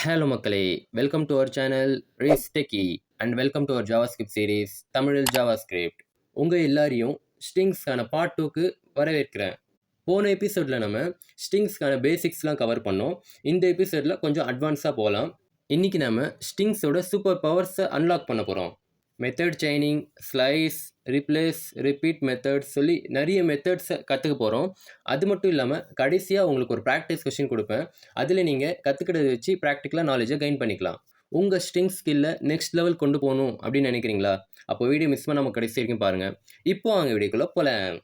Hello மக்களே, welcome to our channel Reese Techie and welcome to our JavaScript series தமிழில் JavaScript. உங்கள் எல்லாரையும் ஸ்ட்ரிங்ஸ்க்கான part 2க்கு வரவேற்கிறேன். போன எபிசோடில் நம்ம ஸ்ட்ரிங்ஸ்க்கான பேசிக்ஸ்லாம் கவர் பண்ணோம். இந்த எபிசோடில் கொஞ்சம் அட்வான்ஸாக போகலாம். இன்றைக்கி நம்ம ஸ்ட்ரிங்ஸோட சூப்பர் பவர்ஸை அன்லாக் பண்ண போகிறோம். Method chaining, slice, replace, repeat methods சொல்லி நிறைய மெத்தட்ஸை கற்றுக்க போகிறோம். அது மட்டும் இல்லாமல் கடைசியாக உங்களுக்கு ஒரு ப்ராக்டிஸ் கொஷின் கொடுப்பேன். அதில் நீங்கள் கற்றுக்கிட்டதை வச்சு ப்ராக்டிக்கலாக நாலேஜை கெயின் பண்ணிக்கலாம். உங்கள் ஸ்ட்ரிங் ஸ்கில்லை நெக்ஸ்ட் லெவல் கொண்டு போகணும் அப்படின்னு நினைக்கிறீங்களா? அப்போ வீடியோ மிஸ் பண்ணாமல் கடைசி வரைக்கும் பாருங்கள். இப்போ அவங்க வீடியோக்குள்ளே போகலாம்.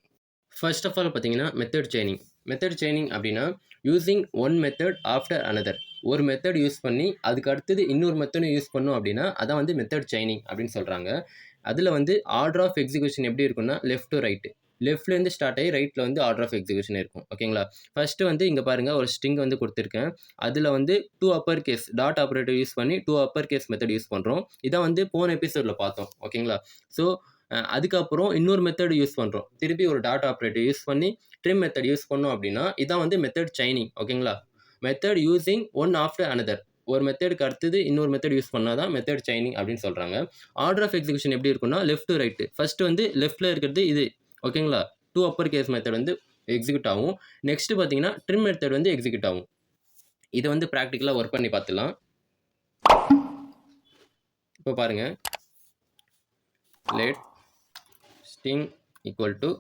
ஃபர்ஸ்ட் ஆஃப் ஆல் பார்த்தீங்கன்னா மெத்தட் செயினிங் அப்படின்னா using one method after another. ஒரு மெத்தட் யூஸ் பண்ணி அதுக்கு அடுத்தது இன்னொரு மெத்தடும் யூஸ் பண்ணோம் அப்படின்னா அதான் வந்து மெத்தட் செயினிங் அப்படின்னு சொல்கிறாங்க. அதில் வந்து ஆர்டர் ஆஃப் எக்ஸிக்யூஷன் எப்படி இருக்குன்னா லெஃப்ட் டு ரைட்டு, லெஃப்ட்லேருந்து ஸ்டார்ட் ஆகி ரைட்டில் வந்து ஆர்டர் ஆஃப் எக்ஸிக்யூஷன் இருக்கும். ஓகேங்களா? ஃபஸ்ட்டு வந்து இங்கே பாருங்கள், ஒரு ஸ்ட்ரிங் வந்து கொடுத்துருக்கேன். அதில் வந்து 2 upper case dot operator use பண்ணி 2 அப்பர் கேஸ் மெத்தட் யூஸ் பண்ணுறோம். இதான் வந்து போன எபிசோடில் பார்த்தோம். ஓகேங்களா? ஸோ அதுக்கப்புறம் இன்னொரு மெத்தட் யூஸ் பண்ணுறோம். திருப்பி ஒரு டாட் ஆப்ரேட்டர் யூஸ் பண்ணி ட்ரிம் மெத்தட் யூஸ் பண்ணோம் அப்படின்னா இதான் வந்து மெத்தட் செயினிங். ஓகேங்களா? Method using one after another. ஒரு மெத்தடுக்கு அடுத்தது இன்னொரு மெத்தட் யூஸ் பண்ணால் தான் மெத்தட் செயினிங் அப்படின்னு சொல்கிறாங்க. ஆர்டர் ஆஃப் எக்ஸிக்யூஷன் எப்படி இருக்குன்னா லெஃப்ட் டு ரைட்டு. ஃபஸ்ட்டு வந்து லெஃப்ட்டில் இருக்கிறது இது. ஓகேங்களா? 2 அப்பர் கேஸ் மெத்தட் வந்து எக்ஸிக்யூட் ஆகும். நெக்ஸ்ட்டு பார்த்தீங்கன்னா ட்ரிம் மெத்தட் வந்து எக்ஸிக்யூட் ஆகும். இதை வந்து ப்ராக்டிக்கலாக ஒர்க் பண்ணி பார்த்துலாம். இப்போ பாருங்கள், let string equal to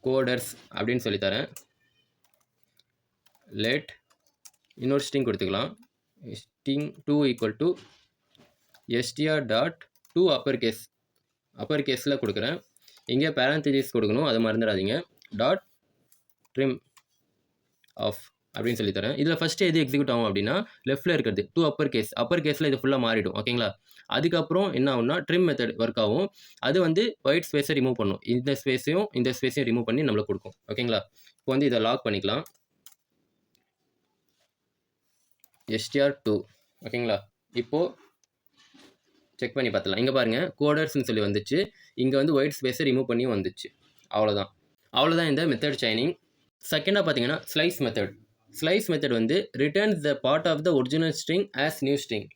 coders அப்படின்னு சொல்லித்தரேன். லெட் இன்னொரு ஸ்ட்ரிங் கொடுத்துக்கலாம். String 2 equal to str dot 2 upper கேஸில் கொடுக்குறேன். இங்கே பேரந்தசிஸ் கொடுக்கணும், அதை மறந்துடாதீங்க. டாட் ட்ரிம் ஆஃப் அப்படின்னு சொல்லித்தரேன். இதில் ஃபஸ்ட்டு எது எக்ஸிக்யூட் ஆகும் அப்படின்னா லெஃப்ட்டில் இருக்கிறது 2 அப்பர் கேஸில் இது ஃபுல்லாக மாறிடும். ஓகேங்களா? அதுக்கப்புறம் என்ன ஆகும்னா ட்ரிம் மெத்தட் ஒர்க் ஆகும். அது வந்து ஒயிட் ஸ்பேஸை ரிமூவ் பண்ணும். இந்த ஸ்பேஸையும் ரிமூவ் பண்ணி நம்மளுக்கு கொடுக்கும். ஓகேங்களா? இப்போ வந்து இதை லாக் பண்ணிக்கலாம். str2. ஓகேங்களா? இப்போது செக் பண்ணி பார்த்துலாம். இங்கே பாருங்கள், கோடர்ஸ்னு சொல்லி வந்துச்சு. இங்கே வந்து ஒயிட் ஸ்பேஸை ரிமூவ் பண்ணி வந்துச்சு. அவ்வளோதான் இந்த மெத்தட் செயினிங். செகண்டாக பார்த்தீங்கன்னா ஸ்லைஸ் மெத்தட் வந்து returns the part of the original string as new string.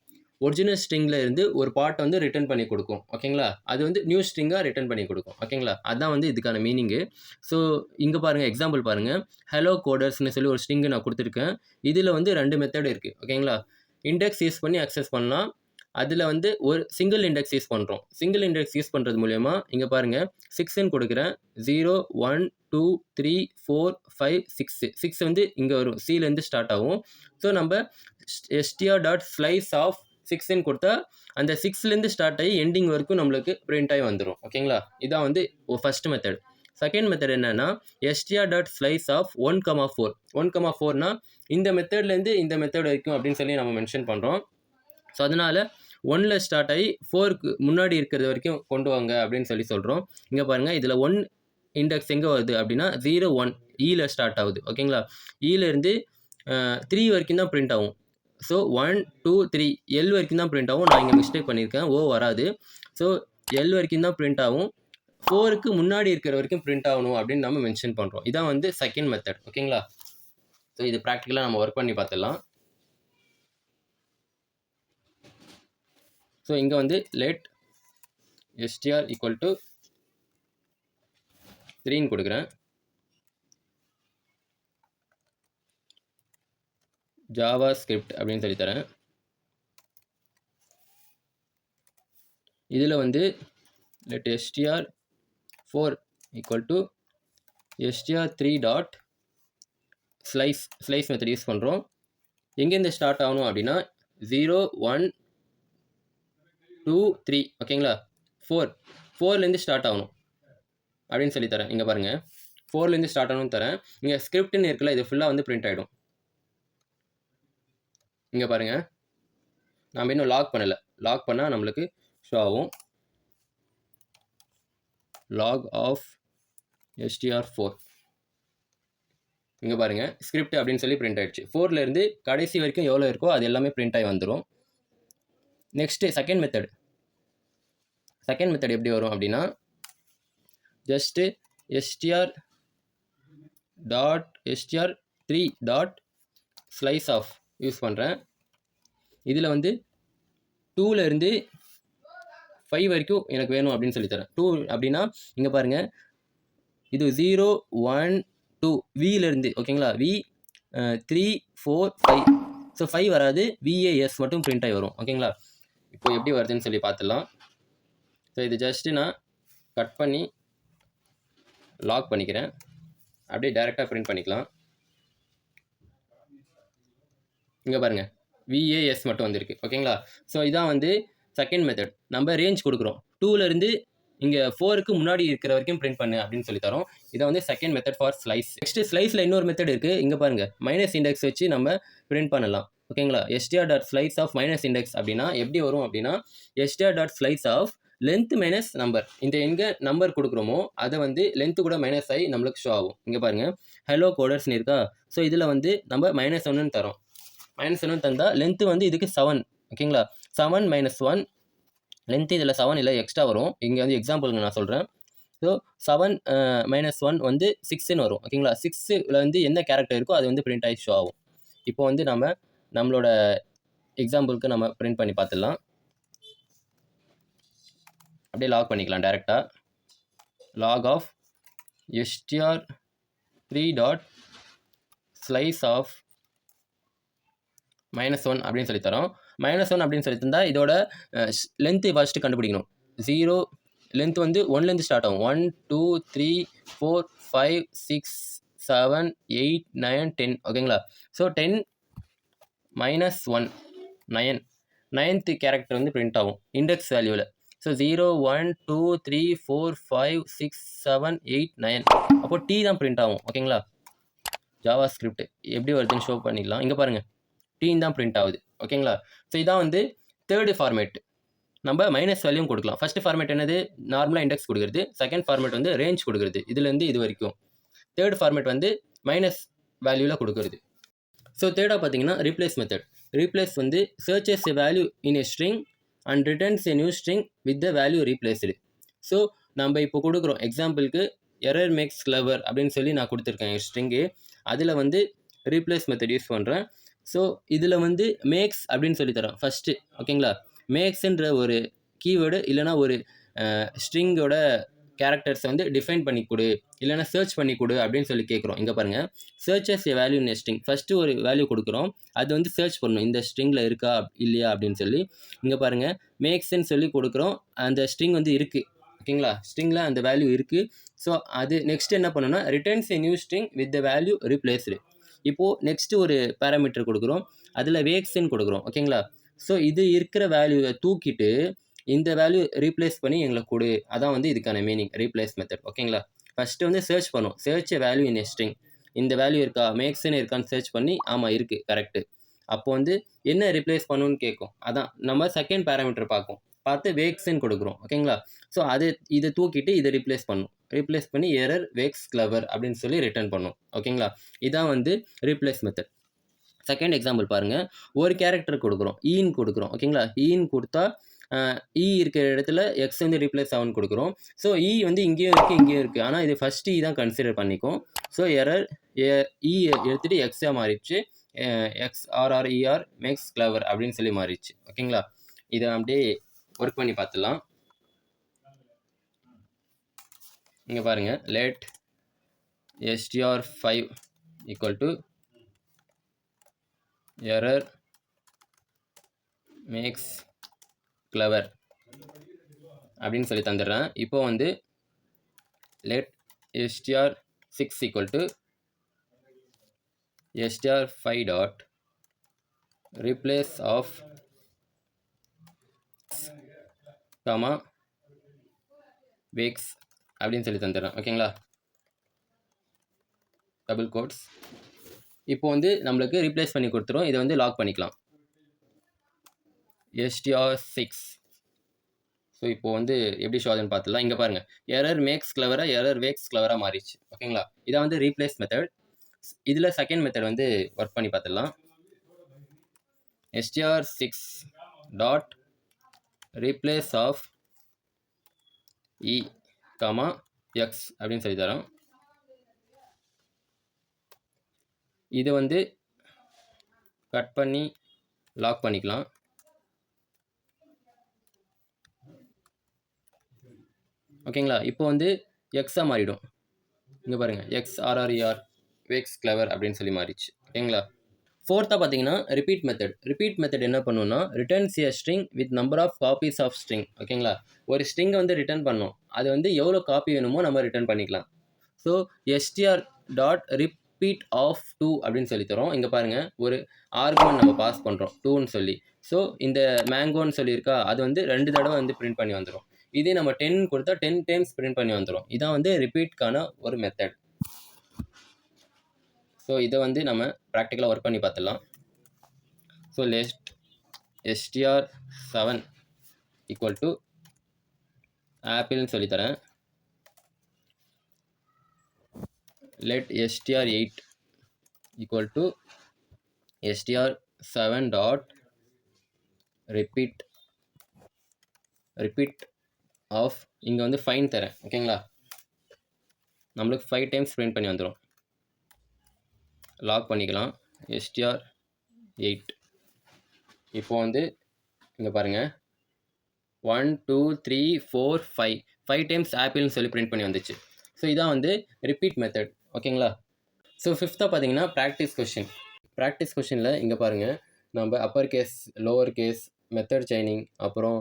Original ஸ்ட்ரிங்கில் இருந்து ஒரு பார்ட் வந்து ரிட்டர்ன் பண்ணி கொடுக்கும். ஓகேங்களா? அது வந்து நியூ ஸ்ட்ரிங்காக ரிட்டர்ன் பண்ணி கொடுக்கும். ஓகேங்களா? அதுதான் வந்து இதுக்கான மீனிங்கு. ஸோ இங்கே பாருங்கள், எக்ஸாம்பிள் பாருங்கள். ஹலோ கோடர்ஸ்னு சொல்லி ஒரு ஸ்ட்ரிங்கு நான் கொடுத்துருக்கேன். இதில் வந்து 2 மெத்தட் இருக்குது. ஓகேங்களா? இண்டெக்ஸ் யூஸ் பண்ணி அக்சஸ் பண்ணலாம். அதில் வந்து ஒரு சிங்கிள் இண்டெக்ஸ் யூஸ் பண்ணுறோம். சிங்கிள் இண்டெக்ஸ் யூஸ் பண்ணுறது மூலயமா இங்கே பாருங்கள் 6ன்னு கொடுக்குறேன். 0 1 2 3 4 5 6 வந்து இங்கே வரும். சிலேருந்து ஸ்டார்ட் ஆகும். ஸோ நம்ம str டாட் ஸ்லைஸ் ஆஃப் 6ன்னு கொடுத்தா அந்த 6லேருந்து ஸ்டார்ட் ஆகி எண்டிங் வரைக்கும் நம்மளுக்கு பிரிண்ட் ஆகி வந்துடும். ஓகேங்களா? இதான் வந்து ஃபஸ்ட் மெத்தட். செகண்ட் மெத்தட் என்னன்னா str டாட் ஸ்லைஸ் ஆஃப் 1,4. 1,4னா இந்த மெத்தட்லேருந்து இந்த மெத்தட் வரைக்கும் அப்படின்னு சொல்லி நம்ம மென்ஷன் பண்ணுறோம். ஸோ அதனால் 1ல் ஸ்டார்ட் ஆகி 4க்கு முன்னாடி இருக்கிறது வரைக்கும் கொண்டு வாங்க அப்படின்னு சொல்லி சொல்கிறோம். இங்கே பாருங்கள், இதில் 1 இண்டெக்ஸ் எங்கே வருது அப்படின்னா 0 1 ஈல ஸ்டார்ட் ஆகுது. ஓகேங்களா? ஈலேருந்து 3 வரைக்கும் தான் பிரிண்ட் ஆகும். ஸோ 1 2 3 L வரைக்கும் தான் பிரிண்ட் ஆகும். நான் இங்கே மிஸ்டேக் பண்ணியிருக்கேன், ஓ வராது. ஸோ L வரைக்கும் தான் பிரிண்ட் ஆகும். 4க்கு முன்னாடி இருக்கிற வரைக்கும் பிரிண்ட் ஆகணும் அப்படின்னு நம்ம மென்ஷன் பண்ணுறோம். இதான் வந்து செகண்ட் மெத்தட். ஓகேங்களா? ஸோ இது ப்ராக்டிக்கலாக நம்ம ஒர்க் பண்ணி பார்த்துடலாம். ஸோ இங்கே வந்து லெட் str ஈக்குவல் டு 3ன்னு கொடுக்குறேன். ஜாவா ஸ்கிரிப்ட் அப்படின்னு சொல்லி தரேன். இதில் வந்து let str4 equal to str3 dot slice method use பண்ணுறோம். எங்கேருந்து ஸ்டார்ட் ஆகணும் அப்படின்னா 0 1 2 3. ஓகேங்களா? 4லேருந்து ஸ்டார்ட் ஆகணும் அப்படின்னு சொல்லி தரேன். இங்கே பாருங்கள், 4லேருந்து ஸ்டார்ட் ஆகணும்னு தரேன். இங்கே ஸ்கிரிப்ட்னு இருக்குல்ல, இது ஃபுல்லாக வந்து பிரிண்ட் ஆகிடும். இங்கே பாருங்கள், நாம் இன்னும் லாக் பண்ணலை. லாக் பண்ணால் நம்மளுக்கு ஷோ ஆகும். Log of str4. இங்கே பாருங்கள், ஸ்கிரிப்ட் அப்படின்னு சொல்லி பிரிண்ட் ஆகிடுச்சு. 4லேருந்து கடைசி வரைக்கும் எவ்வளோ இருக்கோ அது எல்லாமே பிரிண்ட் ஆகி வந்துடும். நெக்ஸ்ட்டு செகண்ட் மெத்தட் எப்படி வரும் அப்படின்னா just str dot str3 dot slice of use பண்ணுறேன். இதில் வந்து 2ல் இருந்து 5 வரைக்கும் எனக்கு வேணும் அப்படின்னு சொல்லி தரேன். 2 அப்படின்னா இங்கே பாருங்கள், இது 0 1 2 விலேருந்து ஓகேங்களா, வி 3 4 5. ஸோ 5 வராது, விஏஎஸ் மட்டும் பிரிண்ட் ஆகி வரும் ஓகேங்களா. இப்போ எப்படி வருதுன்னு சொல்லி பார்த்துடலாம். ஸோ இது ஜஸ்ட்டு நான் கட் பண்ணி லாக் பண்ணிக்கிறேன். அப்படியே டைரெக்டாக பிரிண்ட் பண்ணிக்கலாம். இங்கே பாருங்கள், விஏஎஸ் மட்டும் வந்திருக்கு ஓகேங்களா. ஸோ இதான் வந்து செகண்ட் மெத்தட். நம்ம ரேஞ்ச் கொடுக்குறோம், 2லேருந்து இங்கே 4க்கு முன்னாடி இருக்கிற வரைக்கும் பிரிண்ட் பண்ணு அப்படின்னு சொல்லி தரோம். இதை வந்து second method for slice. Next ஸ்லைஸில் இன்னொரு மெத்தட் இருக்குது. இங்கே பாருங்கள், மைனஸ் இண்டெக்ஸ் வச்சு நம்ம பிரிண்ட் பண்ணலாம் ஓகேங்களா. str.slice ஆஃப் மைனஸ் இண்டெக்ஸ் அப்படின்னா எப்படி வரும் அப்படின்னா, str.slice of length minus number. இந்த எங்கே நம்பர் கொடுக்குறோமோ அதை வந்து லென்த்து கூட மைனஸ் ஆகி நம்மளுக்கு ஷோ ஆகும். இங்கே பாருங்கள், ஹலோ கோடர்ஸ்னு இருக்கா. ஸோ இதில் வந்து நம்ம -1 தரோம். -1 தந்தால் லென்த்து வந்து இதுக்கு 7 ஓகேங்களா. 7 - 1 லென்த்து இதில் 7 இல்லை எக்ஸ்ட்ரா வரும். இங்கே வந்து எக்ஸாம்பிளுங்க நான் சொல்கிறேன். ஸோ 7 - 1 வந்து 6ன்னு வரும் ஓகேங்களா. 6ல் வந்து என்ன கேரக்டர் இருக்கோ அது வந்து பிரிண்ட் ஆகி ஷோ ஆகும். இப்போ வந்து நம்மளோட எக்ஸாம்பிளுக்கு நம்ம பிரிண்ட் பண்ணி பார்த்துடலாம். அப்படியே லாக் பண்ணிக்கலாம் டைரெக்டாக. லாக் ஆஃப் str3.slice ஆஃப் -1 அப்படின்னு சொல்லி தரோம். -1 அப்படின்னு சொல்லி தந்தால் இதோட லென்த்து ஃபஸ்ட்டு கண்டுபிடிக்கணும். 0 லென்த் வந்து 1லேருந்து ஸ்டார்ட் ஆகும். 1 2 3 4 5 6 7 8 9 10 ஓகேங்களா. ஸோ 10 - 1 9, 9th கேரக்டர் வந்து பிரிண்ட் ஆகும் இண்டெக்ஸ் வேல்யூவில். ஸோ 0 1 2 3 4 5 6 7 8 9. அப்போ டி தான் பிரிண்ட் ஆகும் ஓகேங்களா. ஜாவா ஸ்கிரிப்ட் எப்படி வருதுன்னு ஷோ பண்ணிக்கலாம். இங்கே பாருங்கள், டீன் தான் பிரிண்ட் ஆகுது ஓகேங்களா. ஸோ இதான் வந்து தேர்டு ஃபார்மேட். நம்ம மைனஸ் வேல்யூம் கொடுக்கலாம். ஃபஸ்ட்டு ஃபார்மேட் என்னது, நார்மலாக இண்டெக்ஸ் கொடுக்குறது. செகண்ட் ஃபார்மேட் வந்து ரேஞ்ச் கொடுக்குறது, இதுலேருந்து இது வரைக்கும். தேர்ட் ஃபார்மேட் வந்து மைனஸ் வேல்யூவில் கொடுக்குறது. ஸோ தேர்டாக பார்த்தீங்கன்னா ரீப்ளேஸ் மெத்தட். ரீப்ளேஸ் வந்து searches a value in a string and returns a new string with the value replaced. So நம்ம இப்போ கொடுக்குறோம், எக்ஸாம்பிளுக்கு எரர் மேக்ஸ் கிளவர் அப்படின்னு சொல்லி நான் கொடுத்துருக்கேன் ஸ்ட்ரிங்கு. அதில் வந்து ரீப்ளேஸ் மெத்தட் யூஸ் பண்ணுறேன். ஸோ இதில் வந்து மேக்ஸ் அப்படின்னு சொல்லி தரோம் ஃபஸ்ட்டு ஓகேங்களா. மேக்ஸ்ன்ற ஒரு கீவேர்டு இல்லைனா ஒரு ஸ்ட்ரிங்கோட கேரக்டர்ஸை வந்து டிஃபைன் பண்ணி கொடு, இல்லைனா சர்ச் பண்ணி கொடு அப்படின்னு சொல்லி கேட்குறோம். இங்கே பாருங்கள், searches a value in string. First ஒரு வேல்யூ கொடுக்குறோம், அது வந்து சர்ச் பண்ணணும் இந்த ஸ்ட்ரிங்கில் இருக்கா இல்லையா அப்படின்னு சொல்லி. இங்கே பாருங்கள், மேக்ஸ்ன்னு சொல்லி கொடுக்குறோம், அந்த ஸ்ட்ரிங் வந்து இருக்குது ஓகேங்களா. ஸ்ட்ரிங்கில் அந்த வேல்யூ இருக்குது. ஸோ அது நெக்ஸ்ட் என்ன பண்ணணும்னா returns a new string with the value replaced. இப்போது நெக்ஸ்ட்டு ஒரு பேராமீட்டர் கொடுக்குறோம், அதில் வேக்ஸ்ன்னு கொடுக்குறோம் ஓகேங்களா. ஸோ இது இருக்கிற வேல்யூவை தூக்கிட்டு இந்த வேல்யூ ரீப்ளேஸ் பண்ணி எங்களுக்கு கொடு, அதான் வந்து இதுக்கான மீனிங் ரீப்ளேஸ் மெத்தட் ஓகேங்களா. ஃபஸ்ட்டு வந்து சர்ச் பண்ணும், சர்ச் வேல்யூ இன் ஸ்ட்ரிங், இந்த வேல்யூ இருக்கா மேக்ஸ்ன்னு இருக்கான்னு சர்ச் பண்ணி ஆமாம் இருக்குது கரெக்டு. அப்போ வந்து என்ன ரீப்ளேஸ் பண்ணணும்னு கேட்கும், அதான் நம்ம செகண்ட் பேராமீட்டர் பார்த்து வேக்ஸ்ன்னு கொடுக்குறோம் ஓகேங்களா. ஸோ இதை தூக்கிட்டு இதை ரீப்ளேஸ் பண்ணி எரர் வேக்ஸ் கிளவர் அப்படின்னு சொல்லி ரிட்டர்ன் பண்ணும் ஓகேங்களா. இதான் வந்து ரீப்ளேஸ் மெத்தட். செகண்ட் எக்ஸாம்பிள் பாருங்கள், ஒரு கேரக்டர் கொடுக்குறோம், ஈன்னு கொடுக்குறோம் ஓகேங்களா. ஈன்னு கொடுத்தா இ இருக்கிற இடத்துல எக்ஸ் வந்து ரீப்ளேஸ் ஆகும்னு கொடுக்குறோம். ஸோ இ வந்து இங்கேயும் இருக்குது, ஆனால் இது ஃபஸ்ட்டு இ தான் கன்சிடர் பண்ணிக்கும். ஸோ எரர் இ எடுத்துகிட்டு எக்ஸாக மாறிடுச்சு, XRRER மேக்ஸ் கிளவர் அப்படின்னு சொல்லி மாறிடுச்சு ஓகேங்களா. இதை அப்படியே ஒர்க் பண்ணி பார்த்துடலாம். இங்கே பாருங்கள், let str5 equal to error makes clever அப்படின்னு சொல்லி தந்துடுறேன். இப்போ வந்து let str6 equal to str5 dot replace of comma wakes அப்படின்னு சொல்லி தந்துடுறேன் ஓகேங்களா, டபுள் கோட்ஸ். இப்போ வந்து நம்மளுக்கு ரீப்ளேஸ் பண்ணி கொடுத்துரும். இதை வந்து லாக் பண்ணிக்கலாம், str6. ஸோ இப்போ வந்து எப்படி ஷோ ஆகுதுன்னு பார்த்துலாம். இங்கே பாருங்கள், எரர் மேக்ஸ் கிளவராக எரர் வேக்ஸ் கிளவராக மாறிடுச்சு ஓகேங்களா. இதான் வந்து ரீப்ளேஸ் மெத்தட். இதில் செகண்ட் மெத்தட் வந்து ஒர்க் பண்ணி பார்த்துடலாம். str6 dot replace of e comma x அப்படின்னு சொல்லி தரோம். இது வந்து கட் பண்ணி லாக் பண்ணிக்கலாம். ஓகேங்களா? இப்போ வந்து எக்ஸா மாறிடும். இங்க பாருங்க. XRRER வேக்ஸ் கிளவர் அப்படின்னு சொல்லி மாறிடுச்சு. ஓகேங்களா? 4த்தா பார்த்தீங்கன்னா ரிப்பீட் மெத்தட். ரிப்பீட் மெத்தட் என்ன பண்ணும்னா, returns a string with number of copies of string. ஓகேங்களா? ஒரு ஸ்ட்ரிங்கை வந்து ரிட்டர்ன் பண்ணும். அது வந்து எவ்வளோ காப்பி வேணுமோ நம்ம ரிட்டர்ன் பண்ணிக்கலாம். So str dot repeat of 2 அப்படின்னு சொல்லி தரோம். இங்கே பாருங்க, ஒரு ஆர்குமெண்ட் நம்ம பாஸ் பண்ணுறோம் 2ன்னு சொல்லி. ஸோ இந்த மேங்கோன்னு சொல்லியிருக்கா, அது வந்து 2 தடவை வந்து பிரிண்ட் பண்ணி வந்துடும். இதே நம்ம 10 கொடுத்தா 10 டைம்ஸ் பிரிண்ட் பண்ணி வந்துடும். இதான் வந்து ரிப்பீட்கான ஒரு மெத்தட். ஸோ இதை வந்து நம்ம ப்ராக்டிக்கலாக ஒர்க் பண்ணி பார்த்துடலாம். So let str7 equal to ஆப்பிள்னு சொல்லித்தரேன். let str8 equal to str7 dot repeat of இங்க வந்து ஃபைன் தரேன். ஓகேங்களா? நம்மளுக்கு 5 டைம்ஸ் பிரிண்ட் பண்ணி வந்துடும். லாக் பண்ணிக்கலாம். str8 இப்போ வந்து இங்க பாருங்க, 1 2 3 4 5 டைம்ஸ் ஆப்பிள்னு சொல்லி பிரிண்ட் பண்ணி வந்துச்சு. ஸோ இதான் வந்து ரிப்பீட் மெத்தட். ஓகேங்களா? ஸோ 5த்தா பார்த்தீங்கன்னா ப்ராக்டிஸ் கொஷின். ப்ராக்டிஸ் கொஷினில் இங்கே பாருங்கள், நம்ம upper case, lower case, method chaining, அப்புறம்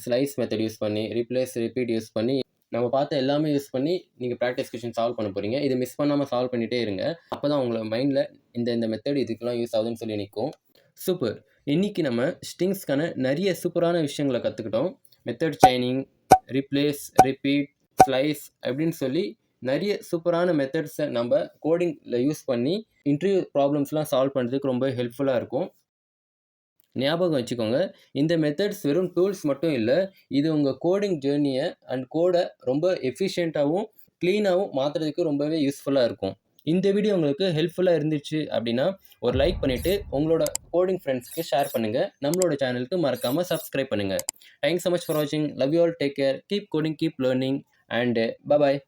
ஸ்லைஸ் மெத்தட் யூஸ் பண்ணி, ரீப்ளேஸ், ரிப்பீட் யூஸ் பண்ணி, நம்ம பார்த்த எல்லாமே யூஸ் பண்ணி நீங்கள் ப்ராக்டிஸ் கொஷின் சால்வ் பண்ண போகிறீங்க. இது மிஸ் பண்ணாமல் சால்வ் பண்ணிகிட்டே இருங்க. அப்போ தான் உங்களை மைண்டில் இந்த மெத்தட் இதுக்கெல்லாம் யூஸ் ஆகுதுன்னு சொல்லி நிற்கும். சூப்பர். இன்றைக்கி நம்ம ஸ்ட்ரிங்ஸ்க்கான நிறைய சூப்பரான விஷயங்களை கற்றுக்கிட்டோம். Method chaining, replace, repeat, slice அப்படின்னு சொல்லி நிறைய சூப்பரான மெத்தட்ஸை நம்ம கோடிங்கில் யூஸ் பண்ணி இன்டர்வியூ ப்ராப்ளம்ஸ்லாம் சால்வ் பண்ணுறதுக்கு ரொம்ப ஹெல்ப்ஃபுல்லாக இருக்கும். ஞாபகம் வச்சுக்கோங்க, இந்த மெத்தட்ஸ் வெறும் டூல்ஸ் மட்டும் இல்லை, இது உங்கள் கோடிங் ஜேர்னியை அண்ட் கோடை ரொம்ப எஃபிஷியண்ட்டாகவும் க்ளீனாகவும் மாற்றுறதுக்கு ரொம்பவே யூஸ்ஃபுல்லாக இருக்கும். இந்த வீடியோ உங்களுக்கு ஹெல்ப்ஃபுல்லாக இருந்துச்சு அப்படின்னா ஒரு லைக் பண்ணிவிட்டு உங்களோட கோடிங் ஃப்ரெண்ட்ஸ்க்கு ஷேர் பண்ணுங்கள். நம்மளோட சேனலுக்கு மறக்காமல் சப்ஸ்கிரைப் பண்ணுங்கள். தேங்க்ஸ் ஸோ மச் ஃபார் வாட்சிங். Love you all. Take care. Keep coding, keep learning and bye bye.